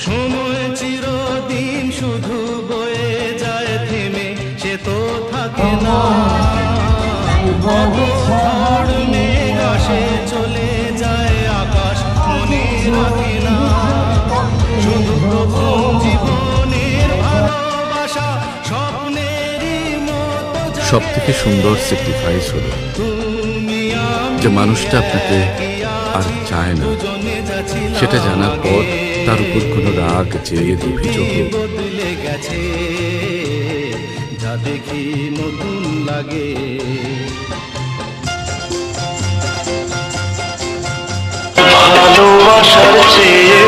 সময় চিরদিন শুধু বয়ে যায় থেমে, সে তো থাকে না। ঝড় মেঘ আসে চলে যায়, আকাশ মনে রাখে না। শুধু প্রথম জীবনের ভালোবাসা স্বপ্নেরই মতো। সব থেকে সুন্দর স্যাক্রিফাইস হলো যে মানুষটা আপনাকে আর চায় না, সেটা জানার পর তার উপর কোনো রাগ জেদ অভিযোগ বদলে গেছে, যা দেখি নতুন লাগে। ভালোবাসার চেয়ে